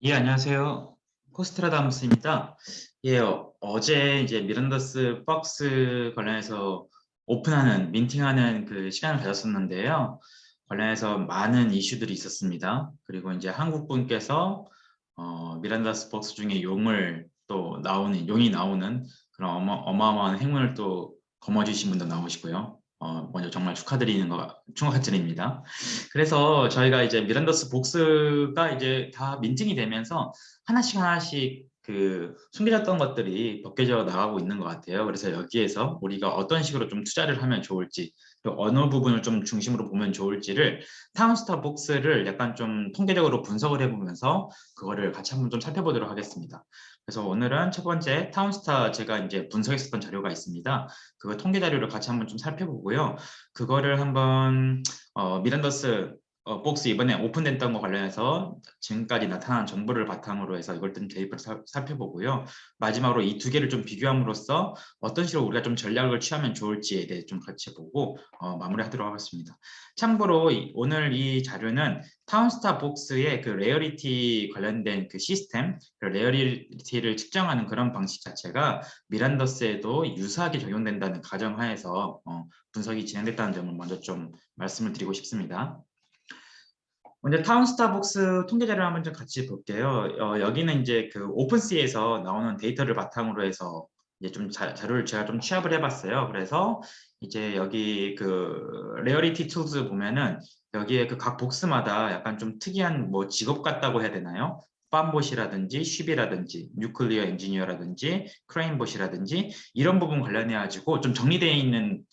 예, 안녕하세요. 코스트라다무스입니다. 예, 어제 이제 미란더스 박스 관련해서 오픈하는, 민팅하는 그 시간을 가졌었는데요. 관련해서 많은 이슈들이 있었습니다. 그리고 이제 한국 분께서 미란더스 박스 중에 용이 나오는 그런 어마어마한 행운을 또 거머쥐신 분도 나오시고요. 먼저 정말 축하드립니다. 그래서 저희가 이제 미란더스 복스가 이제 다 민증이 되면서 하나씩 그 숨겨졌던 것들이 벗겨져 나가고 있는 것 같아요. 그래서 여기에서 우리가 어떤 식으로 좀 투자를 하면 좋을지, 또 어느 부분을 좀 중심으로 보면 좋을지를 타운스타 복스를 약간 좀 통계적으로 분석을 해보면서 그거를 같이 한번 좀 살펴보도록 하겠습니다. 그래서 오늘은 첫 번째 타운스타 제가 이제 분석했었던 자료가 있습니다. 그 통계 자료를 같이 한번 좀 살펴보고요. 그거를 한번 미란더스 복스 이번에 오픈됐던 거 관련해서 지금까지 나타난 정보를 바탕으로 해서 이걸 좀 대입을 살펴보고요. 마지막으로 이 두 개를 좀 비교함으로써 어떤 식으로 우리가 좀 전략을 취하면 좋을지에 대해 좀 같이 보고 마무리하도록 하겠습니다. 참고로 오늘 이 자료는 타운스타 복스의 그 레어리티 관련된 그 시스템, 그 레어리티를 측정하는 그런 방식 자체가 미란더스에도 유사하게 적용된다는 가정하에서 분석이 진행됐다는 점을 먼저 좀 말씀을 드리고 싶습니다. 먼저 타운스타벅스 통계 자료를 한번 좀 같이 볼게요. 여기는 이제 그 오픈C에서 나오는 데이터를 바탕으로 해서 이제 좀 자료를 제가 좀 취합을 해봤어요. 그래서 이제 여기 그 레어리티 툴즈 보면은 여기에 그 각 복스마다 약간 좀 특이한 뭐 직업 같다고 해야 되나요? 팜봇이라든지 쉽이라든지 뉴클리어 엔지니어라든지 크레인봇이라든지 이런 부분 관련해 가지고 좀 정리되어 있는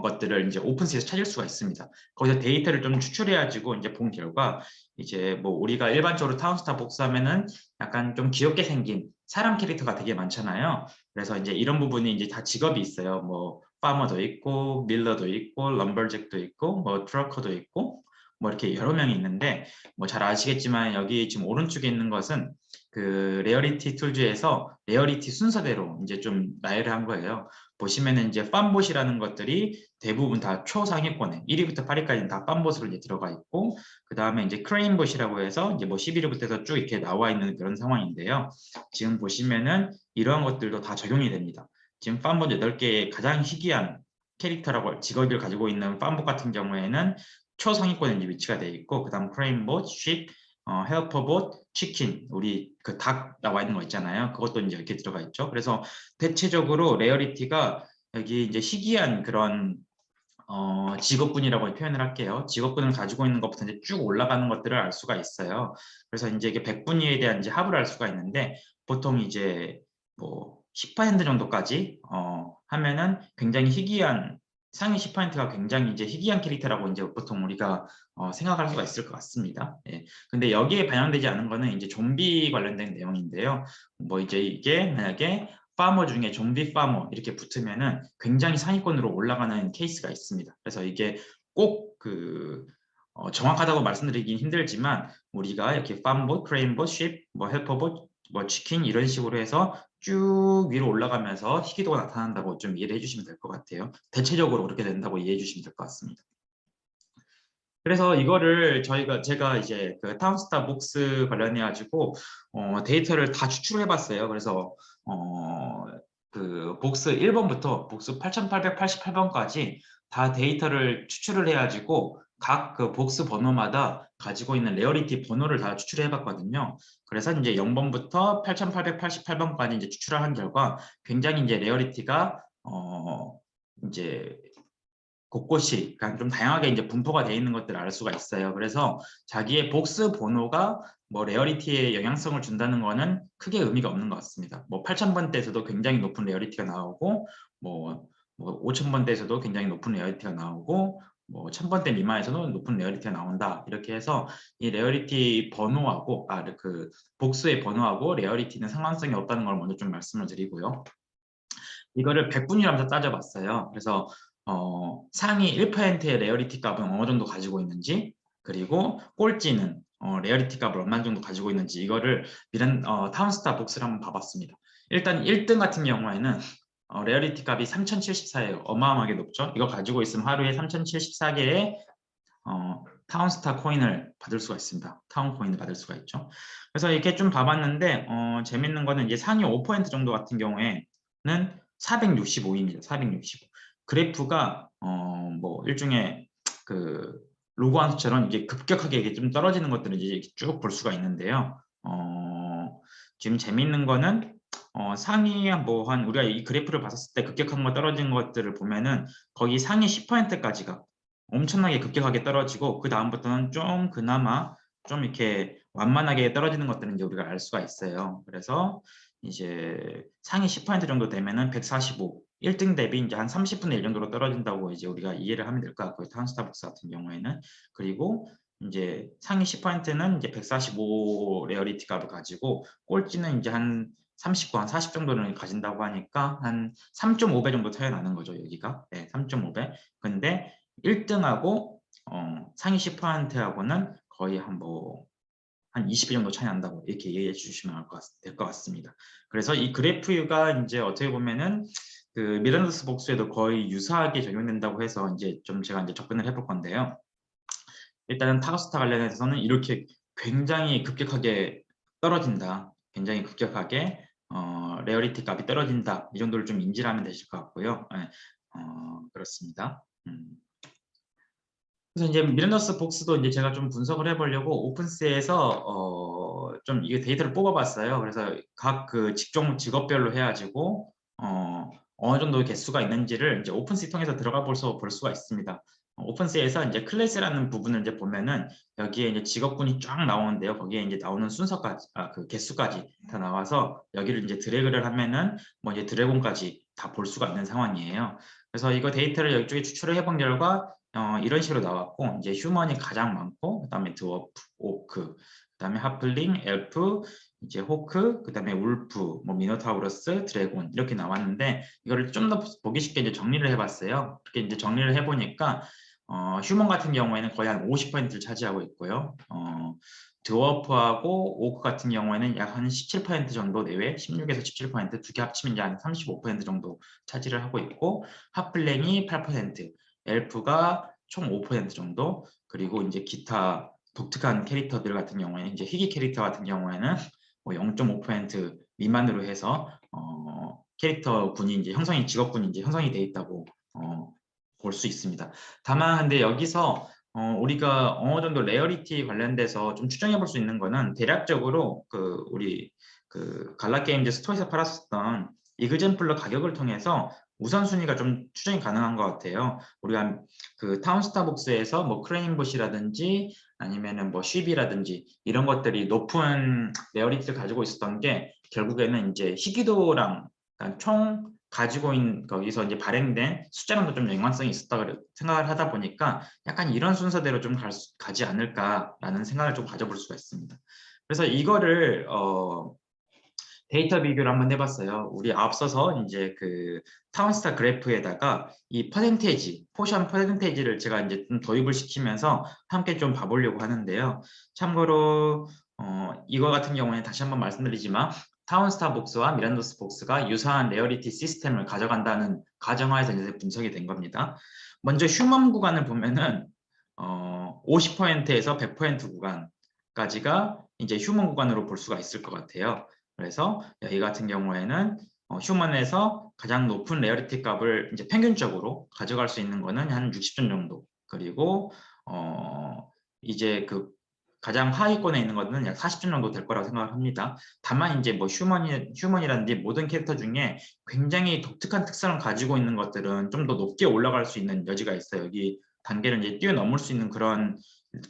것들을 이제 오픈스에서 찾을 수가 있습니다. 거기서 데이터를 좀 추출해가지고 이제 본 결과 이제 뭐 우리가 일반적으로 타운스타 복사하면은 약간 좀 귀엽게 생긴 사람 캐릭터가 되게 많잖아요. 그래서 이제 이런 부분이 이제 다 직업이 있어요. 뭐 파머도 있고 밀러도 있고 럼버잭도 있고 뭐 트러커도 있고 뭐 이렇게 여러 명이 있는데 뭐 잘 아시겠지만 여기 지금 오른쪽에 있는 것은 그 레어리티 툴즈에서 레어리티 순서대로 이제 좀 나열을 한 거예요. 보시면은 이제 팜봇이라는 것들이 대부분 다 초상위권에 1위부터 8위까지는 다 팜봇으로 이제 들어가 있고 그 다음에 이제 크레인봇이라고 해서 이제 뭐 11위부터 해서 쭉 이렇게 나와 있는 그런 상황인데요. 지금 보시면은 이러한 것들도 다 적용이 됩니다. 지금 팜봇 8개의 가장 희귀한 캐릭터라고 직업을 가지고 있는 팜봇 같은 경우에는 초상위권에 이제 위치가 되어 있고 그 다음 크레인봇, 쉽, 헬퍼봇, 치킨, 우리 그 닭 나와 있는 거 있잖아요. 그것도 이제 이렇게 들어가 있죠. 그래서 대체적으로 레어리티가 여기 이제 희귀한 그런 직업군이라고 표현을 할게요. 직업군을 가지고 있는 것부터 이제 쭉 올라가는 것들을 알 수가 있어요. 그래서 이제 이게 백분위에 대한 이제 합을 알 수가 있는데 보통 이제 뭐 10% 정도까지 하면은 굉장히 희귀한 상위 10%가 굉장히 이제 희귀한 캐릭터라고 이제 보통 우리가 생각할 수가 있을 것 같습니다. 예. 근데 여기에 반영되지 않은 거는 이제 좀비 관련된 내용인데요. 뭐 이제 이게 만약에 파머 중에 좀비 파머 이렇게 붙으면은 굉장히 상위권으로 올라가는 케이스가 있습니다. 그래서 이게 꼭 그 정확하다고 말씀드리긴 힘들지만 우리가 이렇게 팜봇, 크레인봇, 쉽, 뭐 헬퍼봇, 뭐 치킨 이런 식으로 해서 쭉 위로 올라가면서 희귀도가 나타난다고 좀 이해를 해주시면 될 것 같아요. 대체적으로 그렇게 된다고 이해해 주시면 될 것 같습니다. 그래서 이거를 제가 이제 그 타운스타 복스 관련해 가지고 데이터를 다 추출해 봤어요. 그래서 그 복스 1번부터 복스 8888번까지 다 데이터를 추출을 해 가지고 각 그 복스 번호마다 가지고 있는 레어리티 번호를 다 추출해 봤거든요. 그래서 이제 0번부터 8888번까지 이제 추출을 한 결과 굉장히 이제 레어리티가 이제 곳곳이 그러니까 좀 다양하게 이제 분포가 되어 있는 것들을 알 수가 있어요. 그래서 자기의 복스 번호가 뭐 레어리티에 영향성을 준다는 거는 크게 의미가 없는 것 같습니다. 뭐 8,000번대에서도 굉장히 높은 레어리티가 나오고 뭐 5,000번대에서도 굉장히 높은 레어리티가 나오고 뭐 1,000번대 미만에서도 높은 레어리티가 나온다. 이렇게 해서 이 레어리티 번호하고 그 복수의 번호하고 레어리티는 상관성이 없다는 걸 먼저 좀 말씀을 드리고요. 이거를 100분위하면서 따져봤어요. 그래서 상위 1%의 레어리티 값은 어느 정도 가지고 있는지 그리고 꼴찌는 레어리티 값을 얼마 정도 가지고 있는지 이거를 타운스타 복스를 한번 봐봤습니다. 일단 1등 같은 경우에는 레어리티 값이 3074예요. 어마어마하게 높죠. 이거 가지고 있으면 하루에 3074개의 타운스타 코인을 받을 수가 있습니다. 타운 코인을 받을 수가 있죠. 그래서 이렇게 좀 봐봤는데 재밌는 거는 이제 상위 5% 정도 같은 경우에는 465입니다. 465. 그래프가 뭐 일종의 그 로그함수처럼 이게 급격하게 이게 좀 떨어지는 것들을 이제 쭉 볼 수가 있는데요. 지금 재밌는 거는 상위 뭐 한 우리가 이 그래프를 봤을 때 급격한 거 떨어진 것들을 보면은 거기 상위 10%까지가 엄청나게 급격하게 떨어지고 그 다음부터는 좀 그나마 좀 이렇게 완만하게 떨어지는 것들은 이제 우리가 알 수가 있어요. 그래서 이제 상위 10% 정도 되면은 145, 1등 대비 이제 한 30분의 1 정도로 떨어진다고 이제 우리가 이해를 하면 될 것 같고요. 타운스타벅스 같은 경우에는. 그리고 이제 상위 10%는 이제 145 레어리티 값을 가지고 꼴찌는 이제 한 39, 한 40 정도를 가진다고 하니까 한 3.5배 정도 차이 나는 거죠, 여기가. 네, 3.5배. 근데 1등하고 상위 10%하고는 거의 한 20배 정도 차이 난다고 이렇게 이해해 주시면 될 것 같습니다. 그래서 이 그래프가 이제 어떻게 보면은 그 미란더스 복수에도 거의 유사하게 적용된다고 해서 이제 좀 제가 이제 접근을 해볼 건데요. 일단은 타거스타 관련해서는 이렇게 굉장히 급격하게 떨어진다. 굉장히 급격하게 레어리티 값이 떨어진다. 이 정도를 좀 인지를 하면 되실 것 같고요. 네, 그렇습니다. 그래서 이제 미르너스 복스도 이제 제가 좀 분석을 해보려고 오픈스에서 좀 이게 데이터를 뽑아봤어요. 그래서 각 그 직종 직업별로 해가지고 어느 정도 개수가 있는지를 이제 오픈스 통해서 들어가 볼 수가 있습니다. 오픈스에서 이제 클래스라는 부분을 이제 보면은 여기에 이제 직업군이 쫙 나오는데요. 거기에 이제 나오는 순서까지, 그 개수까지 다 나와서 여기를 이제 드래그를 하면은 뭐 이제 드래곤까지 다 볼 수가 있는 상황이에요. 그래서 이거 데이터를 이쪽에 추출을 해본 결과 이런 식으로 나왔고 이제 휴먼이 가장 많고 그다음에 드워프, 오크, 그다음에 하플링, 엘프, 이제 호크, 그다음에 울프, 뭐 미노타우러스, 드래곤 이렇게 나왔는데 이거를 좀 더 보기 쉽게 이제 정리를 해봤어요. 그렇게 이제 정리를 해보니까 휴먼 같은 경우에는 거의 한 50%를 차지하고 있고요. 드워프하고 오크 같은 경우에는 약 한 17% 정도 내외, 16에서 17%두 개 합치면 이제 한 35% 정도 차지를 하고 있고 하플랭이 8%, 엘프가 총 5% 정도, 그리고 이제 기타 독특한 캐릭터들 같은 경우에는 이제 희귀 캐릭터 같은 경우에는 뭐 0.5% 미만으로 해서 캐릭터 군이 이제 직업군이 이제 형성이 돼 있다고 볼 수 있습니다. 다만 근데 여기서 우리가 어느 정도 레어리티 관련돼서 좀 추정해 볼 수 있는 거는 대략적으로 그 우리 그 갈라게임즈 스토어에서 팔았었던 이그젠플러 가격을 통해서 우선순위가 좀 추정이 가능한 것 같아요. 우리가 그 타운스타벅스에서 뭐 크레인봇이라든지 아니면은 뭐 쉬비라든지 이런 것들이 높은 레어리티를 가지고 있었던 게 결국에는 이제 희귀도랑 그러니까 총 가지고 있는 거기서 이제 발행된 숫자랑도 좀 연관성이 있었다 생각을 하다 보니까 약간 이런 순서대로 좀 가지 않을까라는 생각을 좀 가져볼 수가 있습니다. 그래서 이거를 데이터 비교를 한번 해봤어요. 우리 앞서서 이제 그 타운스타 그래프에다가 이 포션 퍼센테이지를 제가 이제 좀 도입을 시키면서 함께 좀 봐보려고 하는데요. 참고로 이거 같은 경우에 다시 한번 말씀드리지만 타운스타 복스와 미란도스 복스가 유사한 레어리티 시스템을 가져간다는 가정하에서 이제 분석이 된 겁니다. 먼저 휴먼 구간을 보면은 50%에서 100% 구간까지가 이제 휴먼 구간으로 볼 수가 있을 것 같아요. 그래서 이 같은 경우에는 휴먼에서 가장 높은 레어리티 값을 이제 평균적으로 가져갈 수 있는 거는 한 60점 정도. 그리고 이제 그 가장 하위권에 있는 거는 약 40점 정도 될 거라고 생각을 합니다. 다만 이제 뭐 휴먼이라든지 모든 캐릭터 중에 굉장히 독특한 특성을 가지고 있는 것들은 좀 더 높게 올라갈 수 있는 여지가 있어요. 여기 단계를 이제 뛰어넘을 수 있는 그런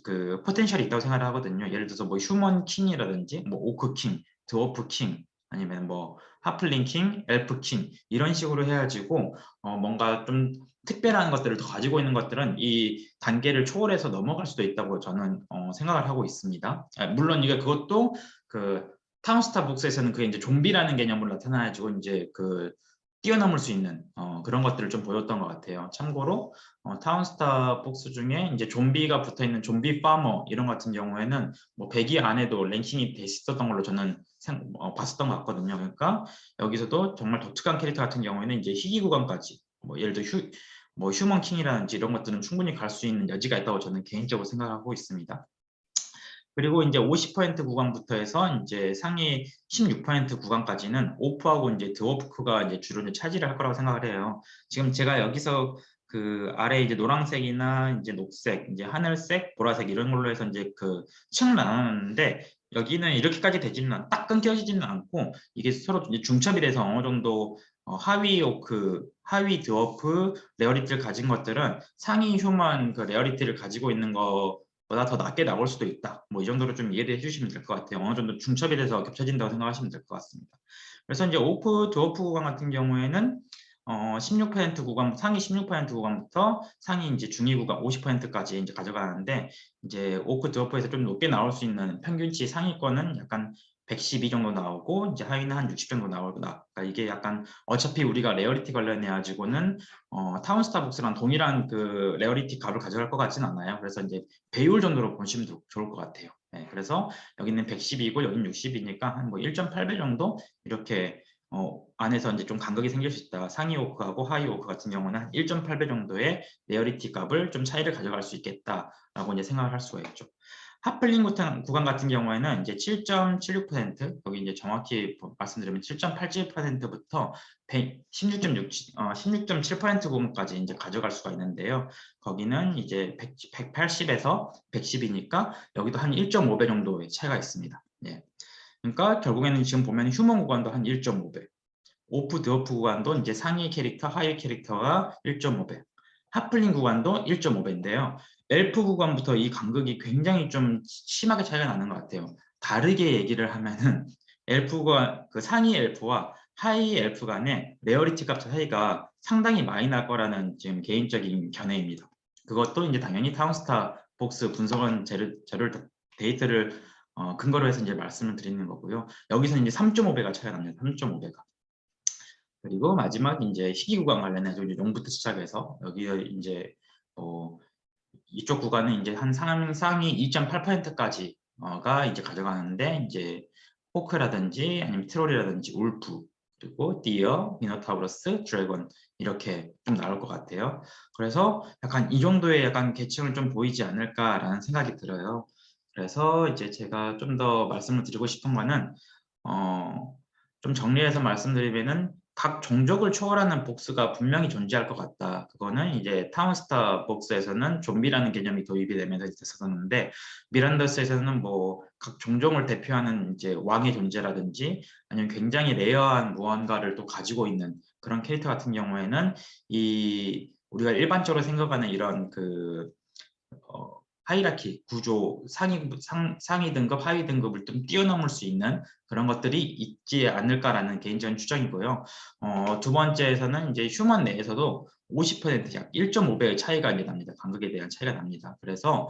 그 포텐셜이 있다고 생각을 하거든요. 예를 들어서 뭐 휴먼 킹이라든지 뭐 오크 킹, 드워프 킹, 아니면 뭐 하플링 킹, 엘프 킹 이런 식으로 해가지고 뭔가 좀 특별한 것들을 더 가지고 있는 것들은 이 단계를 초월해서 넘어갈 수도 있다고 저는 생각을 하고 있습니다. 물론 이게 그것도 그 타운스타 북스에서는 그게 이제 좀비라는 개념으로 나타나가지고 이제 그 뛰어넘을 수 있는 그런 것들을 좀 보였던 것 같아요. 참고로 타운스타 복스 중에 이제 좀비가 붙어 있는 좀비 파머 이런 같은 경우에는 뭐 100위 안에도 랭킹이 돼 있었던 걸로 저는 봤었던 것 같거든요. 그러니까 여기서도 정말 독특한 캐릭터 같은 경우에는 이제 희귀 구간까지 뭐 예를 들어 뭐 휴먼 킹이라든지 이런 것들은 충분히 갈 수 있는 여지가 있다고 저는 개인적으로 생각하고 있습니다. 그리고 이제 50% 구간부터 해서 이제 상위 16% 구간까지는 오프하고 이제 드워프가 이제 주로 이제 차지를 할 거라고 생각을 해요. 지금 제가 여기서 그 아래 이제 노란색이나 이제 녹색, 이제 하늘색, 보라색 이런 걸로 해서 이제 그 층을 나눴는데 여기는 이렇게까지 되지는 딱 끊겨지지는 않고 이게 서로 이제 중첩이 돼서 어느 정도 하위 오크, 하위 드워프 레어리티를 가진 것들은 상위 휴먼 그 레어리티를 가지고 있는 거 보다 더 낮게 나올 수도 있다. 뭐 이 정도로 좀 이해를 해주시면 될 것 같아요. 어느 정도 중첩이 돼서 겹쳐진다고 생각하시면 될 것 같습니다. 그래서 이제 오프 드워프 구간 같은 경우에는 16% 구간, 상위 16% 구간부터 상위 이제 중위 구간 50%까지 이제 가져가는데 이제 오프 드워프에서 좀 높게 나올 수 있는 평균치 상위권은 약간 112 정도 나오고 이제 하위는 한 60 정도 나오다. 그러니까 이게 약간 어차피 우리가 레어리티 관련해 가지고는 타운스타벅스랑 동일한 그 레어리티 값을 가져갈 것 같지는 않아요. 그래서 이제 배율 정도로 보시면 좋을 것 같아요. 네, 그래서 여기는 110이고 여기는 60이니까 한 뭐 1.8배 정도 이렇게 안에서 이제 좀 간극이 생길 수 있다. 상위 오크하고 하위 오크 같은 경우는 1.8배 정도의 레어리티 값을 좀 차이를 가져갈 수 있겠다라고 이제 생각을 할 수가 있죠. 핫플링 구간 같은 경우에는 이제 7.76% 여기 이제 정확히 말씀드리면 7.87%부터 16.6, 16.7% 구간까지 이제 가져갈 수가 있는데요. 거기는 이제 180에서 110이니까 여기도 한 1.5배 정도의 차이가 있습니다. 예. 그러니까 결국에는 지금 보면 휴먼 구간도 한 1.5배, 오프 드워프 구간도 이제 상위 캐릭터, 하위 캐릭터가 1.5배, 핫플링 구간도 1.5배인데요. 엘프 구간부터 이 간극이 굉장히 좀 심하게 차이가 나는 것 같아요. 다르게 얘기를 하면은 엘프가 그 상위 엘프와 하위 엘프 간의 레어리티 값 차이가 상당히 많이 날 거라는 지금 개인적인 견해입니다. 그것도 이제 당연히 타운스타 복스 분석원 재료 데이터를 근거로 해서 이제 말씀을 드리는 거고요. 여기서 이제 3.5배가 차이가 납니다. 3.5배가. 그리고 마지막 이제 희귀 구간 관련해서 이제 용부터 시작해서 여기 이제 이쪽 구간은 이제 한 상위 2.8%까지가 이제 가져가는데 이제 호크라든지 아니면 트롤이라든지 울프 그리고 디어, 미노타우러스, 드래곤 이렇게 좀 나올 것 같아요. 그래서 약간 이 정도의 약간 계층을 좀 보이지 않을까라는 생각이 들어요. 그래서 이제 제가 좀 더 말씀을 드리고 싶은 거는 좀 정리해서 말씀드리면은 각 종족을 초월하는 복스가 분명히 존재할 것 같다. 그거는 이제 타운스타 복스에서는 좀비라는 개념이 도입이 되면서 있었었는데 미란더스에서는 뭐 각 종족을 대표하는 이제 왕의 존재라든지 아니면 굉장히 레어한 무언가를 또 가지고 있는 그런 캐릭터 같은 경우에는 이 우리가 일반적으로 생각하는 이런 그 하이라키 구조 상위 등급 하위 등급을 좀 뛰어넘을 수 있는 그런 것들이 있지 않을까라는 개인적인 추정이고요. 두 번째에서는 이제 휴먼 내에서도 50%약 1.5배의 차이가 이제 납니다. 간극에 대한 차이가 납니다. 그래서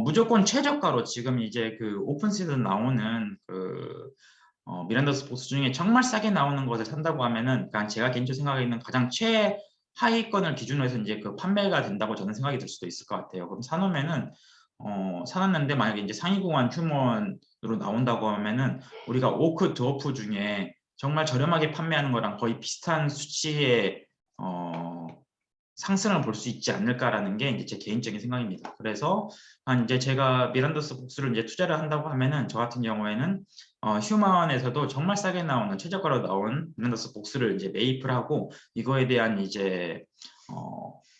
무조건 최저가로 지금 이제 그 오픈 시즌 나오는 그 미란더스 보스 중에 정말 싸게 나오는 것을 산다고 하면은 그러니까 제가 개인적으로 생각하기에는 가장 최하위권을 기준으로 해서 이제 그 판매가 된다고 저는 생각이 들 수도 있을 것 같아요. 그럼 사놓으면은 사놨는데 만약에 이제 상위 공환 휴먼으로 나온다고 하면은 우리가 오크 드워프 중에 정말 저렴하게 판매하는 거랑 거의 비슷한 수치의 상승을 볼 수 있지 않을까라는 게 이제 제 개인적인 생각입니다. 그래서 이제 제가 미란더스 복수를 이제 투자를 한다고 하면은 저 같은 경우에는 휴먼에서도 정말 싸게 나오는 최저가로 나온 미란더스 복수를 이제 매입을 하고 이거에 대한 이제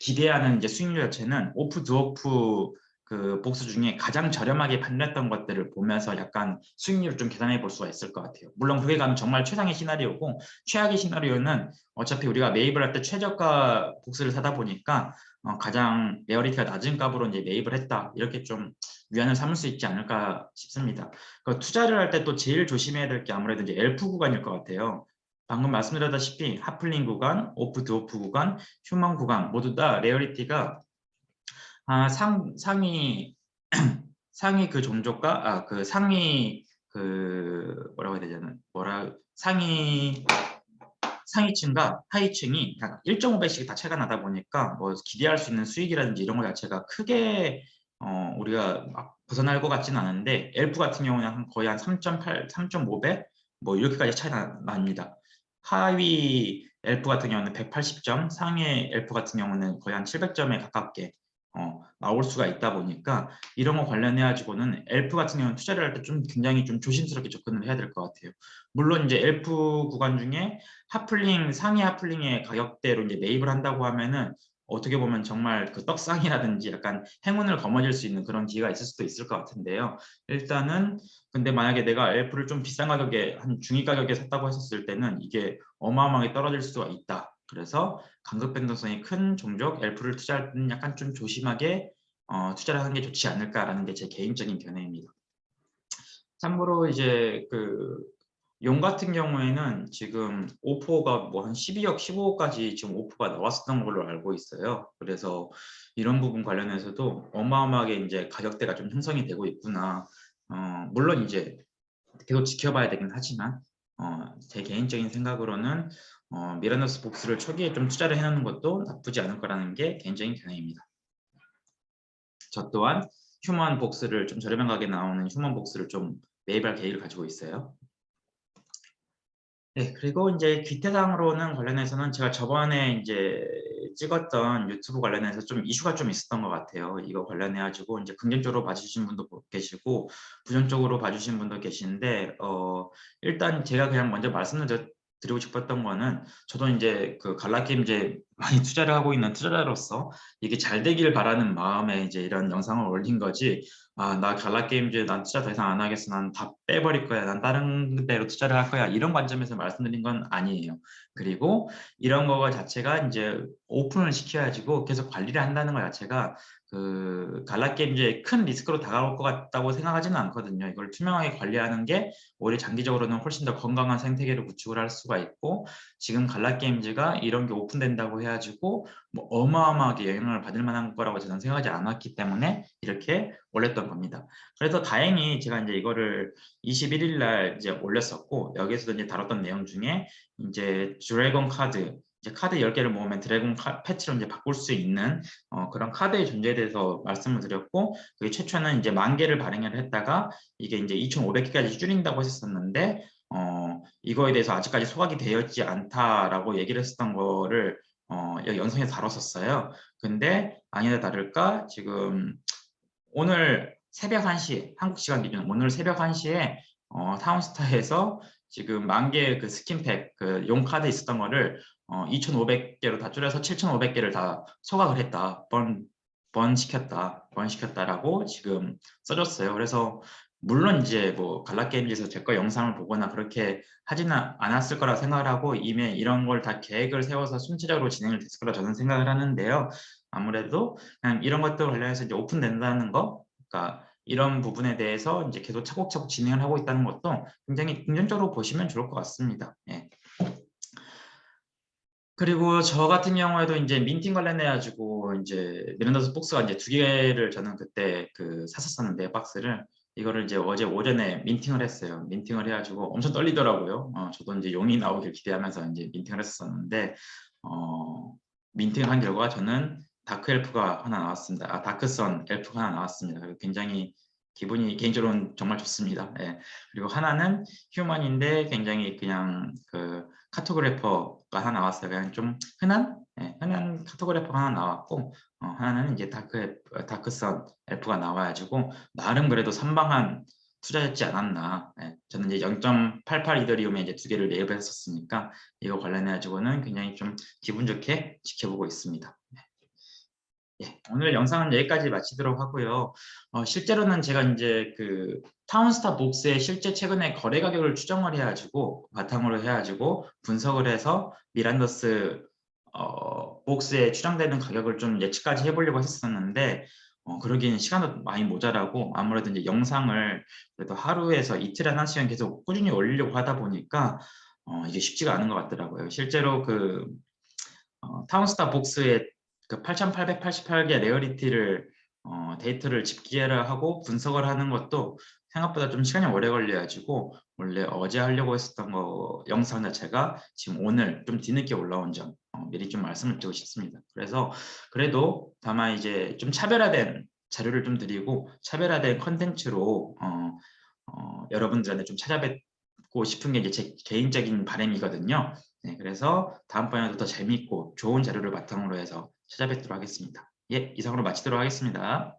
기대하는 이제 수익률 자체는 오프 드워프 그 복수 중에 가장 저렴하게 판매했던 것들을 보면서 약간 수익률을 좀 계산해 볼 수가 있을 것 같아요. 물론 그게 가면 정말 최상의 시나리오고 최악의 시나리오는 어차피 우리가 매입을 할 때 최저가 복수를 사다 보니까 가장 레어리티가 낮은 값으로 이제 매입을 했다 이렇게 좀 위안을 삼을 수 있지 않을까 싶습니다. 그 투자를 할 때 또 제일 조심해야 될 게 아무래도 이제 엘프 구간일 것 같아요. 방금 말씀드렸다시피 핫플링 구간, 오프 드오프 구간, 휴먼 구간 모두 다 레어리티가 상위 상위 그 종족과 그 상위 그 뭐라고 해야 되잖아 상위층과 하위층이 약 1.5배씩 다 차이가 나다 보니까 뭐 기대할 수 있는 수익이라든지 이런 것 자체가 크게 우리가 막 벗어날 것 같지는 않은데 엘프 같은 경우는 거의 한 3.8, 3.5배 뭐 이렇게까지 차이 납니다. 하위 엘프 같은 경우는 180점, 상위 엘프 같은 경우는 거의 한 700점에 가깝게 나올 수가 있다 보니까 이런 거 관련해 가지고는 엘프 같은 경우는 투자를 할 때 좀 굉장히 좀 조심스럽게 접근을 해야 될 것 같아요. 물론 이제 엘프 구간 중에 하플링 상위 하플링의 가격대로 이제 매입을 한다고 하면은 어떻게 보면 정말 그 떡상이라든지 약간 행운을 거머쥘 수 있는 그런 기회가 있을 수도 있을 것 같은데요. 일단은 근데 만약에 내가 엘프를 좀 비싼 가격에 한 중위 가격에 샀다고 했었을 때는 이게 어마어마하게 떨어질 수가 있다. 그래서 간극 변동성이 큰 종족 엘프를 투자할 때는 약간 좀 조심하게 투자를 하는 게 좋지 않을까라는 게 제 개인적인 견해입니다. 참고로 이제 그 용 같은 경우에는 지금 오퍼가 뭐 한 12억, 15억까지 지금 오퍼가 나왔었던 걸로 알고 있어요. 그래서 이런 부분 관련해서도 어마어마하게 이제 가격대가 좀 형성이 되고 있구나. 물론 이제 계속 지켜봐야 되긴 하지만 제 개인적인 생각으로는 미라노스 복스를 초기에 좀 투자를 해놓는 것도 나쁘지 않을 거라는 게 개인적인 견해입니다. 저 또한 휴먼 복스를 좀 저렴한 가격에 나오는 휴먼 복스를 좀 매입할 계획을 가지고 있어요. 네, 그리고 이제 귀태상으로는 관련해서는 제가 저번에 이제 찍었던 유튜브 관련해서 좀 이슈가 좀 있었던 것 같아요. 이거 관련해 가지고 이제 긍정적으로 봐주신 분도 계시고 부정적으로 봐주신 분도 계신데 일단 제가 그냥 먼저 말씀을 드리고 싶었던 거는 저도 이제 그 갈라게임즈에 많이 투자를 하고 있는 투자자로서 이게 잘 되길 바라는 마음에 이제 이런 영상을 올린 거지. 나 갈라게임즈 난 투자 더 이상 안 하겠어. 난 다 빼버릴 거야. 난 다른 데로 투자를 할 거야. 이런 관점에서 말씀드린 건 아니에요. 그리고 이런 거 자체가 이제 오픈을 시켜가지고 계속 관리를 한다는 것 자체가 그 갈라게임즈에 큰 리스크로 다가올 것 같다고 생각하지는 않거든요. 이걸 투명하게 관리하는 게 오히려 장기적으로는 훨씬 더 건강한 생태계를 구축을 할 수가 있고 지금 갈라게임즈가 이런 게 오픈된다고 해가지고 뭐 어마어마하게 영향을 받을 만한 거라고 저는 생각하지 않았기 때문에 이렇게 올렸던 겁니다. 그래서 다행히 제가 이제 이거를 21일 날 이제 올렸었고 여기에서도 이제 다뤘던 내용 중에 이제 드래곤 카드 이제 카드 10개를 모으면 드래곤 패치로 이제 바꿀 수 있는 그런 카드의 존재에 대해서 말씀을 드렸고 그게 최초는 이제 10,000개를 발행을 했다가 이게 이제 2,500개까지 줄인다고 했었는데 이거에 대해서 아직까지 소각이 되었지 않다라고 얘기를 했었던 거를 여기 영상에서 다뤘었어요. 근데 아니나 다를까 지금 오늘 새벽 1시 한국 시간 기준 오늘 새벽 1시에 타운스타에서 지금 10,000개 그 스킨팩 그 용 카드 있었던 거를 2,500개로 다 줄여서 7,500개를 다 소각을 했다. 번시켰다라고 지금 써줬어요. 그래서 물론 이제 뭐 갈라게임즈에서 제 거 영상을 보거나 그렇게 하지는 않았을 거라 생각을 하고 이미 이런 걸 다 계획을 세워서 순차적으로 진행을 됐을 거라 저는 생각을 하는데요. 아무래도 그냥 이런 것들 관련해서 이제 오픈된다는 거, 그러니까 이런 부분에 대해서 이제 계속 차곡차곡 진행을 하고 있다는 것도 굉장히 긍정적으로 보시면 좋을 것 같습니다. 예. 그리고 저 같은 경우에도 이제 민팅 관련해 가지고 이제 미란다스 복스가 이제 2개를 저는 그때 그 샀었었는데 박스를 이거를 이제 어제 오전에 민팅을 했어요. 민팅을 해가지고 엄청 떨리더라고요. 저도 이제 용이 나오길 기대하면서 이제 민팅을 했었는데 민팅을 한 결과 저는 다크 엘프가 하나 나왔습니다. 다크선 엘프가 하나 나왔습니다. 굉장히 기분이 개인적으로는 정말 좋습니다. 예. 그리고 하나는 휴먼인데 굉장히 그냥 그 카토그래퍼가 하나 나왔어요. 그냥 좀 흔한 카토그래퍼가 하나 나왔고 하나는 이제 다크선 엘프가 나와가지고 나름 그래도 선방한 투자였지 않았나. 예. 저는 이제 0.88 이더리움에 이제 2개를 매입을 했었으니까 이거 관련해 가지고는 굉장히 좀 기분 좋게 지켜보고 있습니다. 예, 오늘 영상은 여기까지 마치도록 하고요. 실제로는 제가 이제 그 타운스타 복스의 실제 최근에 거래 가격을 추정을 해가지고 바탕으로 해가지고 분석을 해서 미란더스 복스에 추정되는 가격을 좀 예측까지 해보려고 했었는데 그러기에는 시간도 많이 모자라고 아무래도 이제 영상을 그래도 하루에서 이틀에 하나씩은 계속 꾸준히 올리려고 하다 보니까 이게 쉽지가 않은 것 같더라고요. 실제로 그 타운스타 복스의 그 8,888개 레어리티를 데이터를 집계를 하고 분석을 하는 것도 생각보다 좀 시간이 오래 걸려가지고 원래 어제 하려고 했었던 거 영상 자체가 지금 오늘 좀 뒤늦게 올라온 점 미리 좀 말씀을 드리고 싶습니다. 그래서 그래도 다만 이제 좀 차별화된 자료를 좀 드리고 차별화된 컨텐츠로 여러분들한테 좀 찾아뵙고 싶은 게 이제 제 개인적인 바람이거든요. 네, 그래서 다음번에도 더 재미있고 좋은 자료를 바탕으로 해서 찾아뵙도록 하겠습니다. 예, 이상으로 마치도록 하겠습니다.